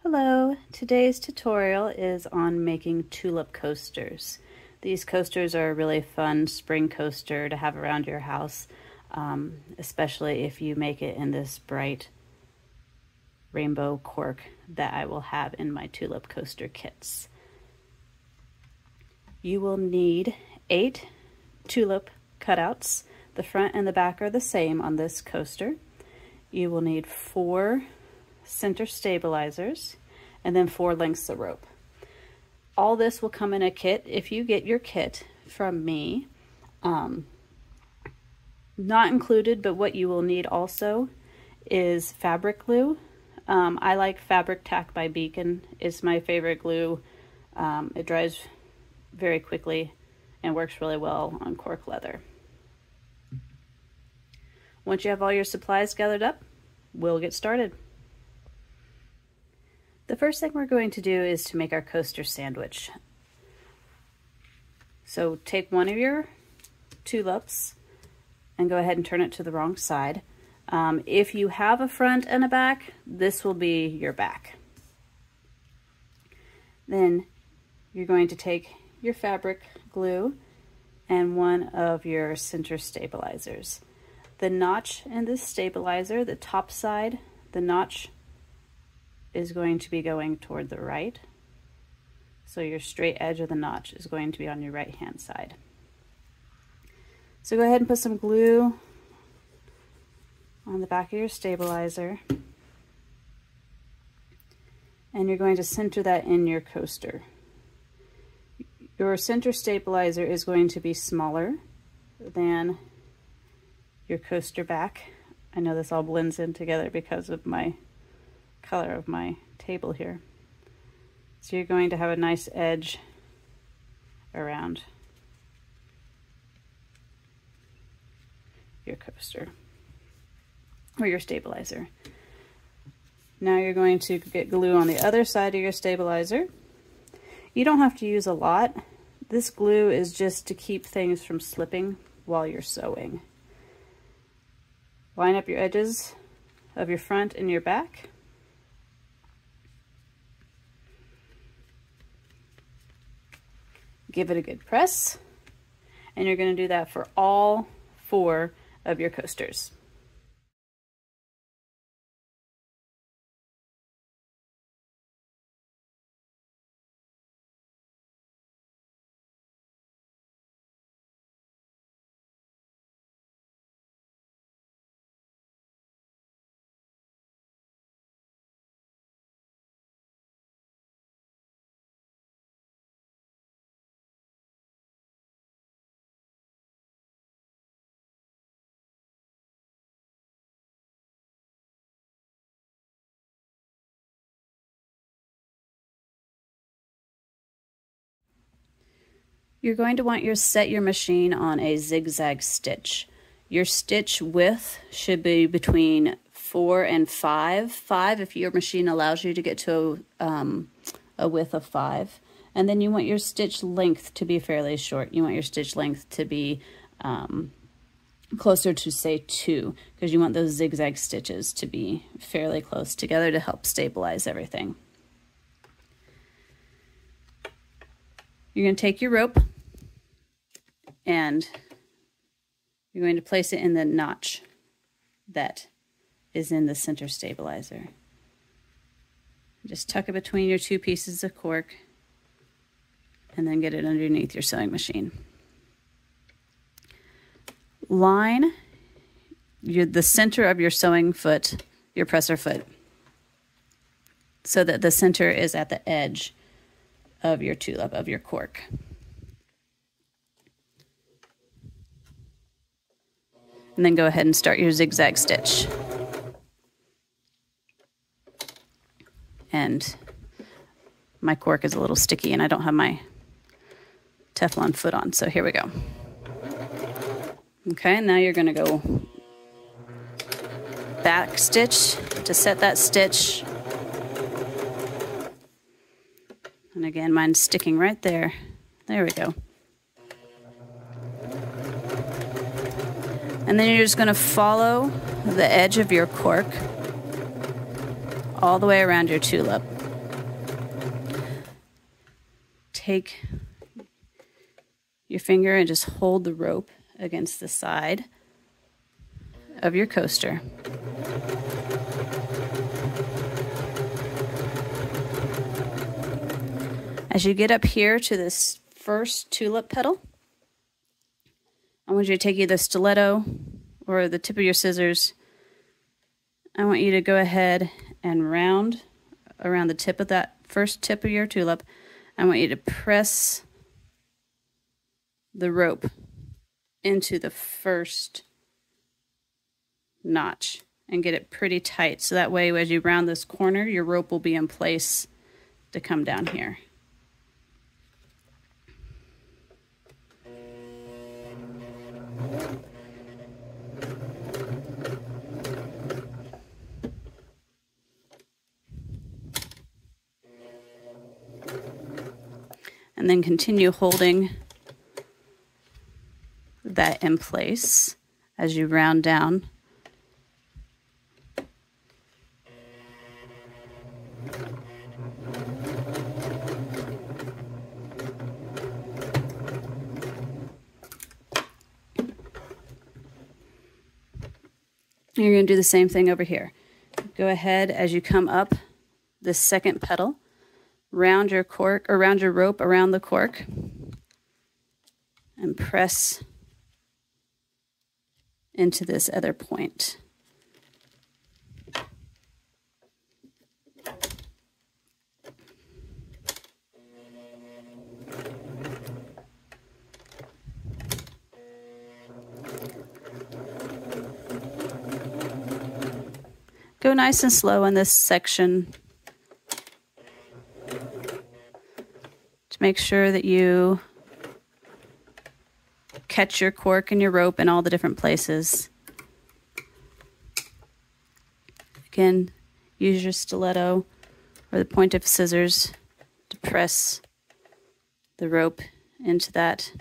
Hello, today's tutorial is on making tulip coasters. These coasters are a really fun spring coaster to have around your house, especially if you make it in this bright rainbow cork that I will have in my tulip coaster kits. You will need 8 tulip cutouts. The front and the back are the same on this coaster. You will need 4 center stabilizers and then 4 lengths of rope. All this will come in a kit. If you get your kit from me, not included, but what you will need also is fabric glue. I like Fabric Tack by Beacon. It's my favorite glue. It dries very quickly and works really well on cork leather. Once you have all your supplies gathered up, we'll get started. The first thing we're going to do is to make our coaster sandwich. So take one of your tulips and go ahead and turn it to the wrong side. If you have a front and a back, this will be your back. Then you're going to take your fabric glue and one of your center stabilizers. The notch in this stabilizer, the top side, the notch is going to be going toward the right. So your straight edge of the notch is going to be on your right hand side. So go ahead and put some glue on the back of your stabilizer. And you're going to center that in your coaster. Your center stabilizer is going to be smaller than your coaster back. I know this all blends in together because of my color of my table here. So you're going to have a nice edge around your coaster or your stabilizer. Now you're going to get glue on the other side of your stabilizer. You don't have to use a lot. This glue is just to keep things from slipping while you're sewing. Line up your edges of your front and your back. Give it a good press, and you're going to do that for all 4 of your coasters. You're going to want to set your machine on a zigzag stitch. Your stitch width should be between 4 and 5. 5 if your machine allows you to get to a width of 5. And then you want your stitch length to be fairly short. You want your stitch length to be closer to, say, 2, because you want those zigzag stitches to be fairly close together to help stabilize everything. You're going to take your rope and you're going to place it in the notch that is in the center stabilizer. Just tuck it between your 2 pieces of cork and then get it underneath your sewing machine. Line the center of your sewing foot, your presser foot, so that the center is at the edge of your tulip, of your cork. And then go ahead and start your zigzag stitch. And my cork is a little sticky and I don't have my Teflon foot on, so here we go. Okay, now you're going to go back stitch to set that stitch. And again, mine's sticking right there. There we go. And then you're just going to follow the edge of your cork all the way around your tulip. take your finger and just hold the rope against the side of your coaster. As you get up here to this first tulip petal, I want you to take either stiletto or the tip of your scissors. I want you to go ahead and round around the tip of that first tip of your tulip. I want you to press the rope into the first notch and get it pretty tight. So that way, as you round this corner, your rope will be in place to come down here. And then continue holding that in place as you round down. You're going to do the same thing over here. Go ahead as you come up this second petal, round your cork or round your rope around the cork and press into this other point. Go nice and slow in this section to make sure that you catch your cork and your rope in all the different places. Again, use your stiletto or the point of scissors to press the rope into that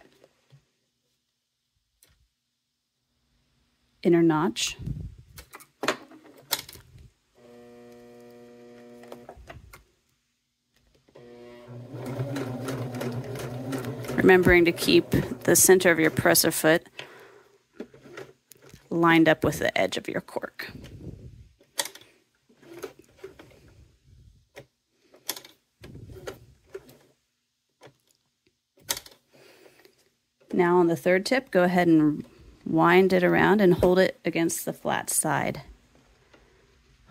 inner notch. Remembering to keep the center of your presser foot lined up with the edge of your cork. Now on the third tip, go ahead and wind it around and hold it against the flat side.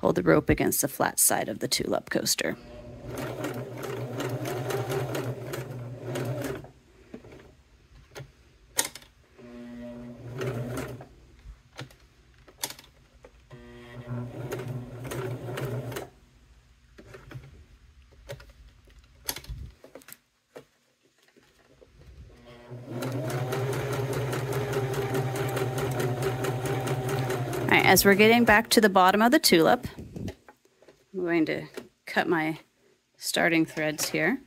Hold the rope against the flat side of the tulip coaster. As we're getting back to the bottom of the tulip, I'm going to cut my starting threads here.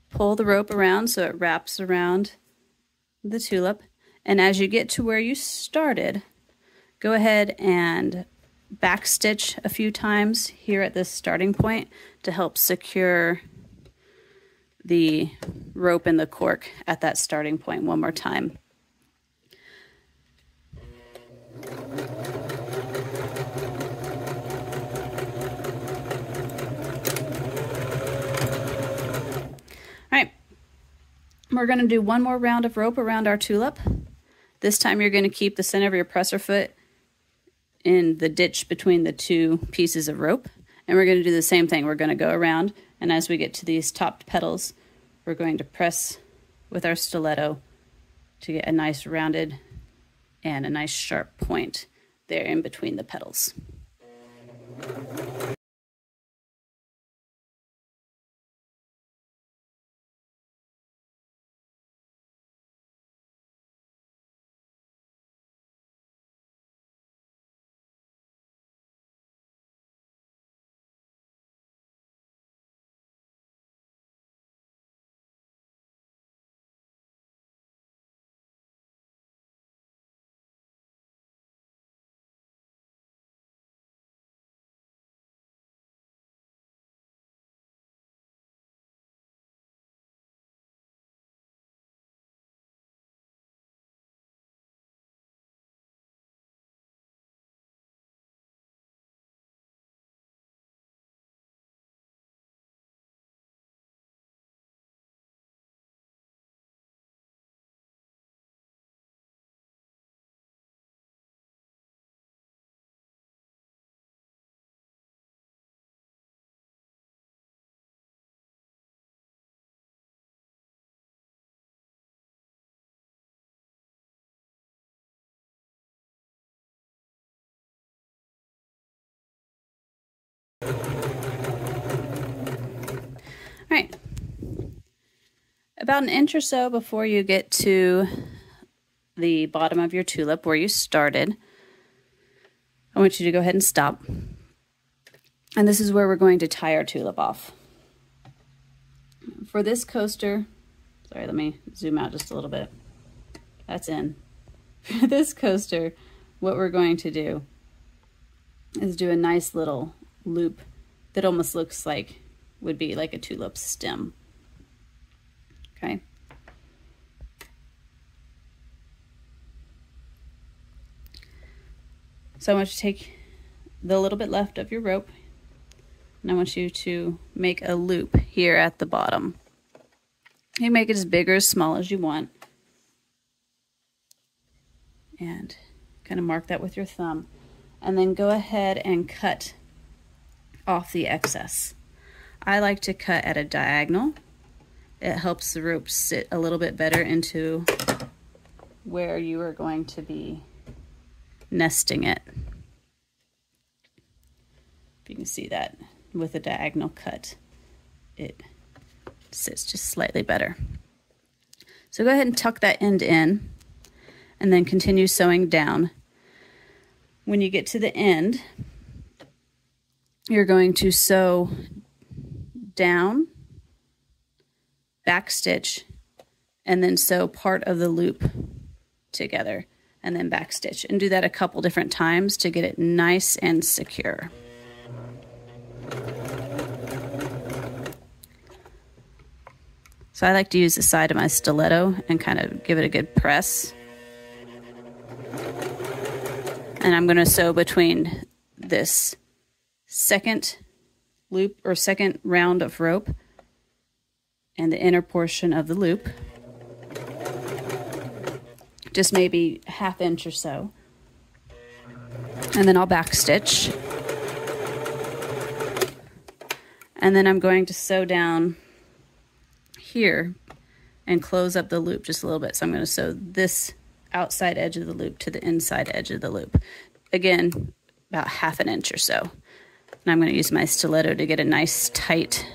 Pull the rope around so it wraps around the tulip. And as you get to where you started, go ahead and backstitch a few times here at this starting point to help secure the rope and the cork at that starting point one more time. All right, we're going to do one more round of rope around our tulip. This time you're going to keep the center of your presser foot in the ditch between the two pieces of rope. And we're going to do the same thing. We're going to go around, and as we get to these topped petals, we're going to press with our stiletto to get a nice rounded and a nice sharp point there in between the petals. All right, about an inch or so before you get to the bottom of your tulip where you started, I want you to go ahead and stop. And this is where we're going to tie our tulip off. For this coaster, sorry, let me zoom out just a little bit. That's in. For this coaster, what we're going to do is do a nice little loop that almost looks like, would be like a tulip stem. Okay. So I want you to take the little bit left of your rope, and I want you to make a loop here at the bottom. You can make it as big or as small as you want. And kind of mark that with your thumb. And then go ahead and cut off the excess. I like to cut at a diagonal. It helps the rope sit a little bit better into where you are going to be nesting it. If you can see that with a diagonal cut, it sits just slightly better. So go ahead and tuck that end in and then continue sewing down. When you get to the end, you're going to sew down, back stitch, and then sew part of the loop together and then back stitch, and do that a couple different times to get it nice and secure. So I like to use the side of my stiletto and kind of give it a good press. And I'm going to sew between this second loop or second round of rope and the inner portion of the loop, just maybe ½ inch or so. And then I'll back stitch. And then I'm going to sew down here and close up the loop just a little bit. So I'm going to sew this outside edge of the loop to the inside edge of the loop. Again, about ½ inch or so. And I'm going to use my stiletto to get a nice tight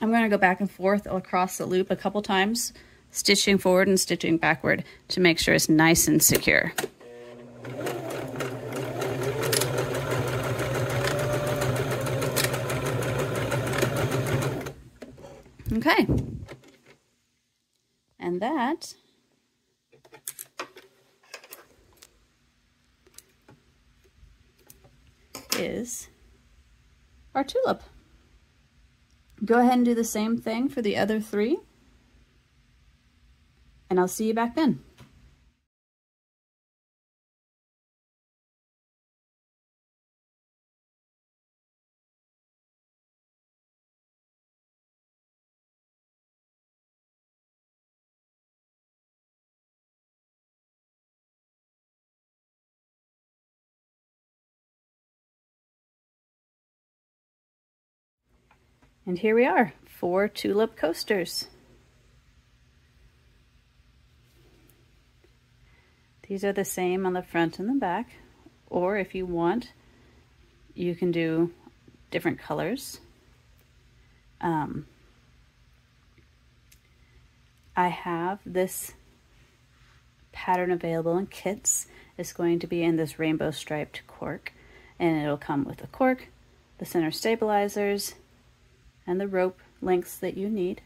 I'm going to go back and forth across the loop a couple times, stitching forward and stitching backward to make sure it's nice and secure. Okay. And that is our tulip. Go ahead and do the same thing for the other 3, and I'll see you back then. And here we are, 4 tulip coasters. These are the same on the front and the back, or if you want, you can do different colors. I have this pattern available in kits. It's going to be in this rainbow striped cork, and it'll come with the cork, the center stabilizers, and the rope lengths that you need.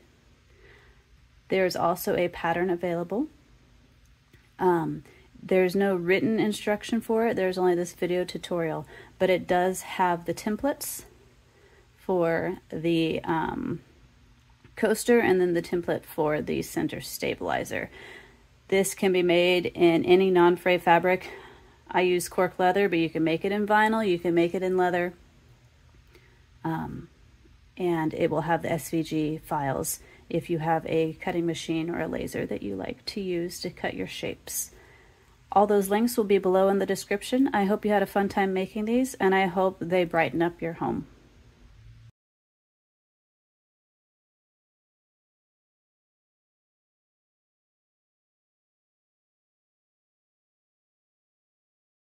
There's also a pattern available. There's no written instruction for it. There's only this video tutorial, but it does have the templates for the coaster and then the template for the center stabilizer. This can be made in any non-fray fabric. I use cork leather, but you can make it in vinyl, you can make it in leather. And it will have the SVG files if you have a cutting machine or a laser that you like to use to cut your shapes. All those links will be below in the description. I hope you had a fun time making these, and I hope they brighten up your home.